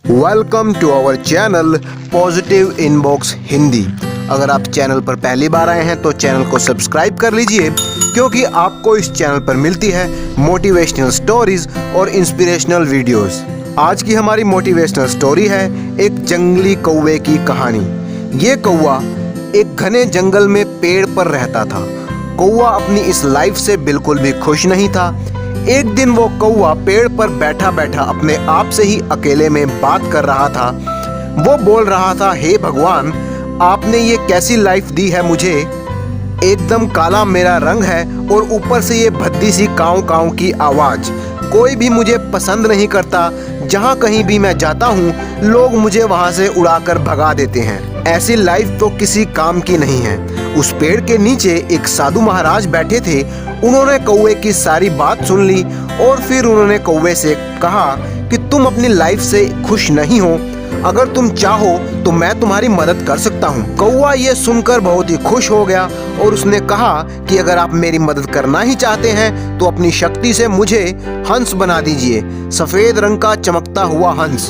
Welcome to our channel positive inbox Hindi. अगर आप channel पर पहली बार आए हैं तो चैनल को सब्सक्राइब कर लीजिए, क्योंकि आपको इस चैनल पर मिलती है मोटिवेशनल स्टोरीज और इंस्पिरेशनल वीडियोस। आज की हमारी मोटिवेशनल स्टोरी है एक जंगली कौवे की कहानी। ये कौवा एक घने जंगल में पेड़ पर रहता था। कौवा अपनी इस लाइफ से बिल्कुल भी खुश नहीं था। एक दिन वो कौवा पेड़ पर बैठा बैठा अपने आप से ही अकेले में बात कर रहा था। वो बोल रहा था, हे भगवान, आपने ये कैसी लाइफ दी है मुझे। एकदम काला मेरा रंग है और ऊपर से ये भद्दी सी काऊ काऊ की आवाज़। कोई भी मुझे पसंद नहीं करता। जहाँ कहीं भी मैं जाता हूँ लोग मुझे वहाँ से उड़ाकर भगा देते हैं। ऐसी लाइफ तो किसी काम की नहीं है। उस पेड़ के नीचे एक साधु महाराज बैठे थे। उन्होंने कौवे की सारी बात सुन ली और फिर उन्होंने कौवे से कहा कि तुम अपनी लाइफ से खुश नहीं हो। अगर तुम चाहो तो मैं तुम्हारी मदद कर सकता हूँ। कौवा ये सुनकर बहुत ही खुश हो गया और उसने कहा कि अगर आप मेरी मदद करना ही चाहते हैं तो अपनी शक्ति से मुझे हंस बना दीजिए, सफेद रंग का चमकता हुआ हंस।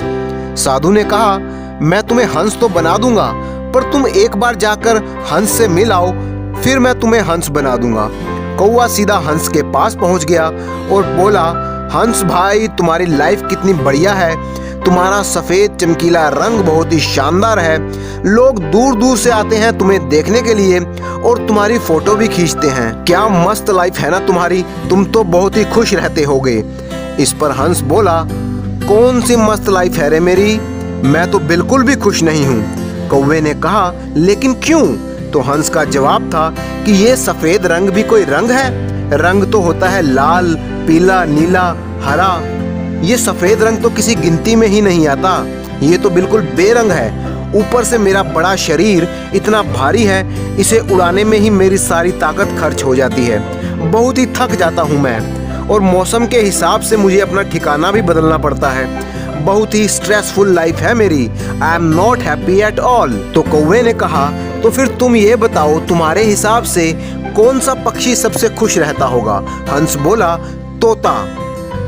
साधु ने कहा, मैं तुम्हें हंस तो बना दूंगा, पर तुम एक बार जाकर हंस से मिल आओ, फिर मैं तुम्हें हंस बना दूंगा। कौवा सीधा हंस के पास पहुंच गया और बोला, हंस भाई, तुम्हारी लाइफ कितनी बढ़िया है। तुम्हारा सफेद चमकीला रंग बहुत ही शानदार है। लोग दूर दूर से आते हैं तुम्हें देखने के लिए और तुम्हारी फोटो भी खींचते हैं। क्या मस्त लाइफ है ना तुम्हारी, तुम तो बहुत ही खुश रहते होगे। इस पर हंस बोला, कौन सी मस्त लाइफ है रे मेरी, मैं तो बिल्कुल भी खुश नहीं हूँ। कौवे ने कहा, लेकिन क्यों? तो हंस का जवाब था कि ये सफेद रंग भी कोई रंग है? रंग तो होता है लाल, पीला, नीला, हरा। ये सफेद रंग तो किसी गिनती में ही नहीं आता। ये तो बिल्कुल बेरंग है। ऊपर से मेरा बड़ा शरीर इतना भारी है, इसे उड़ाने में ही मेरी सारी ताकत खर्च हो जाती है। बहुत ही थक जाता हूँ मैं, और मौसम के हिसाब से मुझे अपना ठिकाना भी बदलना पड़ता है। बहुत ही स्ट्रेसफुल लाइफ है मेरी। I am not happy at all. तो कौवे ने कहा, तो फिर तुम ये बताओ, तुम्हारे हिसाब से कौन सा पक्षी सबसे खुश रहता होगा? हंस बोला, तोता।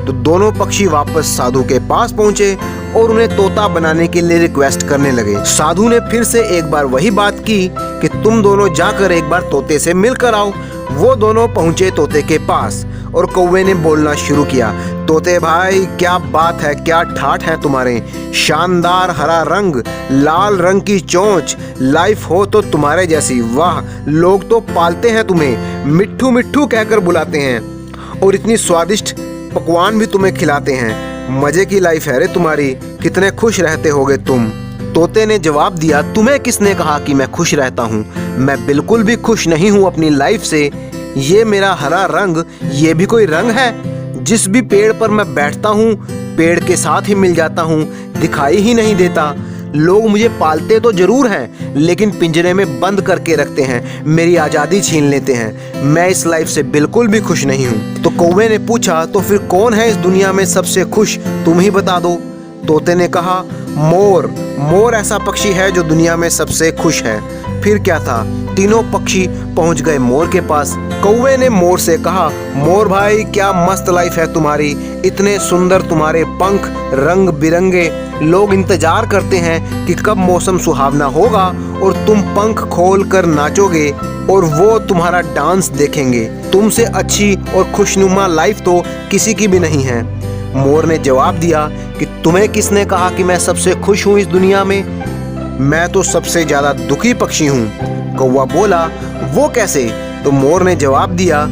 तो दोनों पक्षी वापस साधु के पास पहुंचे और उन्हें तोता बनाने के लिए रिक्वेस्ट करने लगे। साधु ने फिर से एक बार वही बात की कि तुम दोनों जाकर एक बार तोते से मिलकर आओ। वो दोनों पहुंचे तोते के पास और कौवे ने बोलना शुरू किया, तोते भाई, क्या बात है, क्या ठाठ है तुम्हारे। शानदार हरा रंग, लाल रंग की चोंच, लाइफ हो तो तुम्हारे जैसी। वाह, लोग तो पालते हैं तुम्हें, मिट्ठू मिट्ठू कहकर बुलाते हैं और इतनी स्वादिष्ट पकवान भी तुम्हें खिलाते हैं। मजे की लाइफ है रे तुम्हारी, कितने खुश रहते होगे तुम। तोते ने जवाब दिया, तुम्हें किसने कहा कि मैं खुश रहता हूँ? मैं बिल्कुल भी खुश नहीं हूँ अपनी लाइफ से। ये मेरा हरा रंग, ये भी कोई रंग है? जिस भी पेड़ पर मैं बैठता हूँ पेड़ के साथ ही मिल जाता हूँ, दिखाई ही नहीं देता। लोग मुझे पालते तो जरूर हैं, लेकिन पिंजरे में बंद करके रखते हैं, मेरी आज़ादी छीन लेते हैं। मैं इस लाइफ से बिल्कुल भी खुश नहीं हूँ। तो कौवे ने पूछा, तो फिर कौन है इस दुनिया में सबसे खुश, तुम ही बता दो। तोते ने कहा, मोर। मोर ऐसा पक्षी है जो दुनिया में सबसे खुश है। फिर क्या था, तीनों पक्षी पहुंच गए मोर के पास। कौवे ने मोर से कहा, मोर भाई, क्या मस्त लाइफ है तुम्हारी, इतने सुंदर तुम्हारे पंख, रंग बिरंगे। लोग इंतजार करते हैं कि कब मौसम सुहावना होगा और तुम पंख खोल कर नाचोगे और वो तुम्हारा डांस देखेंगे। तुमसे अच्छी और खुशनुमा लाइफ तो किसी की भी नहीं है। मोर ने जवाब दिया कि तुम्हें किसने कहा कि मैं सबसे खुश हूँ इस दुनिया में? मैं तो सबसे ज्यादा दुखी पक्षी हूँ। कौवा बोला, वो कैसे? तो मोर ने जवाब दिया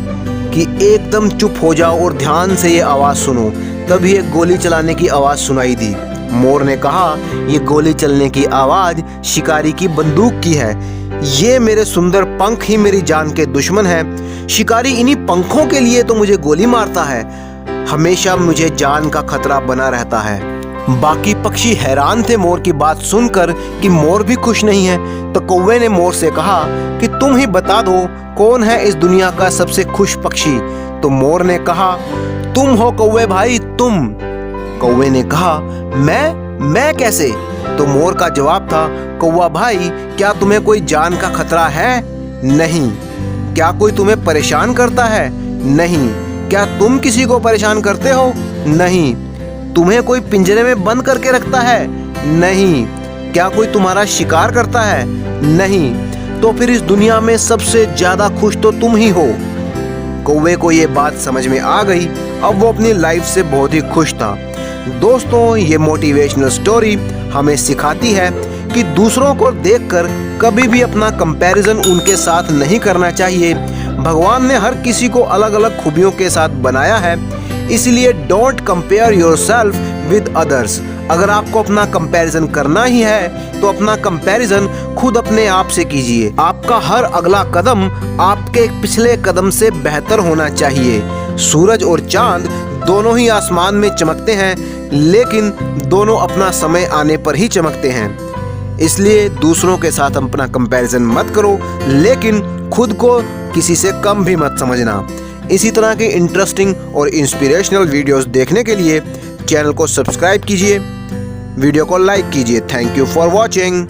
कि एकदम चुप हो जाओ और ध्यान से ये आवाज़ सुनो। तभी एक गोली चलाने की आवाज़ सुनाई दी। मोर ने कहा, ये गोली चलने की आवाज़ शिकारी की बंदूक की है। ये मेरे सुंदर पंख ही मेरी जान के दुश्मन है। शिकारी इन्हीं पंखों के लिए तो मुझे गोली मारता है। हमेशा मुझे जान का खतरा बना रहता है। बाकी पक्षी हैरान थे मोर की बात सुनकर कि मोर भी खुश नहीं है। तो कौवे ने मोर से कहा कि तुम ही बता दो, कौन है इस दुनिया का सबसे खुश पक्षी? तो मोर ने कहा, तुम हो कौवे भाई, तुम। कौवे ने कहा, मैं कैसे? तो मोर का जवाब था, कौवा भाई, क्या तुम्हें कोई जान का खतरा है? नहीं। क्या कोई तुम्हें परेशान करता है? नहीं। क्या तुम किसी को परेशान करते हो? नहीं। तुम्हें कोई पिंजरे में बंद करके रखता है? नहीं। क्या कोई तुम्हारा शिकार करता है? नहीं। तो फिर इस दुनिया में सबसे ज्यादा खुश तो तुम ही हो। कौवे को ये बात समझ में आ गई। अब वो अपनी लाइफ से बहुत ही खुश था। दोस्तों, ये मोटिवेशनल स्टोरी हमें सिखाती है कि दूसरों को देखकर कभी भी अपना कंपैरिजन उनके साथ नहीं करना चाहिए। भगवान ने हर किसी को अलग अलग खूबियों के साथ बनाया है, इसलिए don't compare yourself with others. अगर आपको अपना कंपैरिजन करना ही है तो अपना कंपैरिजन खुद अपने आप से कीजिए। आपका हर अगला कदम आपके पिछले कदम से बेहतर होना चाहिए। सूरज और चांद दोनों ही आसमान में चमकते हैं, लेकिन दोनों अपना समय आने पर ही चमकते हैं। इसलिए दूसरों के साथ अपना कंपैरिजन मत करो, लेकिन खुद को किसी से कम भी मत समझना। इसी तरह के इंटरेस्टिंग और इंस्पिरेशनल वीडियोस देखने के लिए चैनल को सब्सक्राइब कीजिए, वीडियो को लाइक कीजिए। Thank you for watching.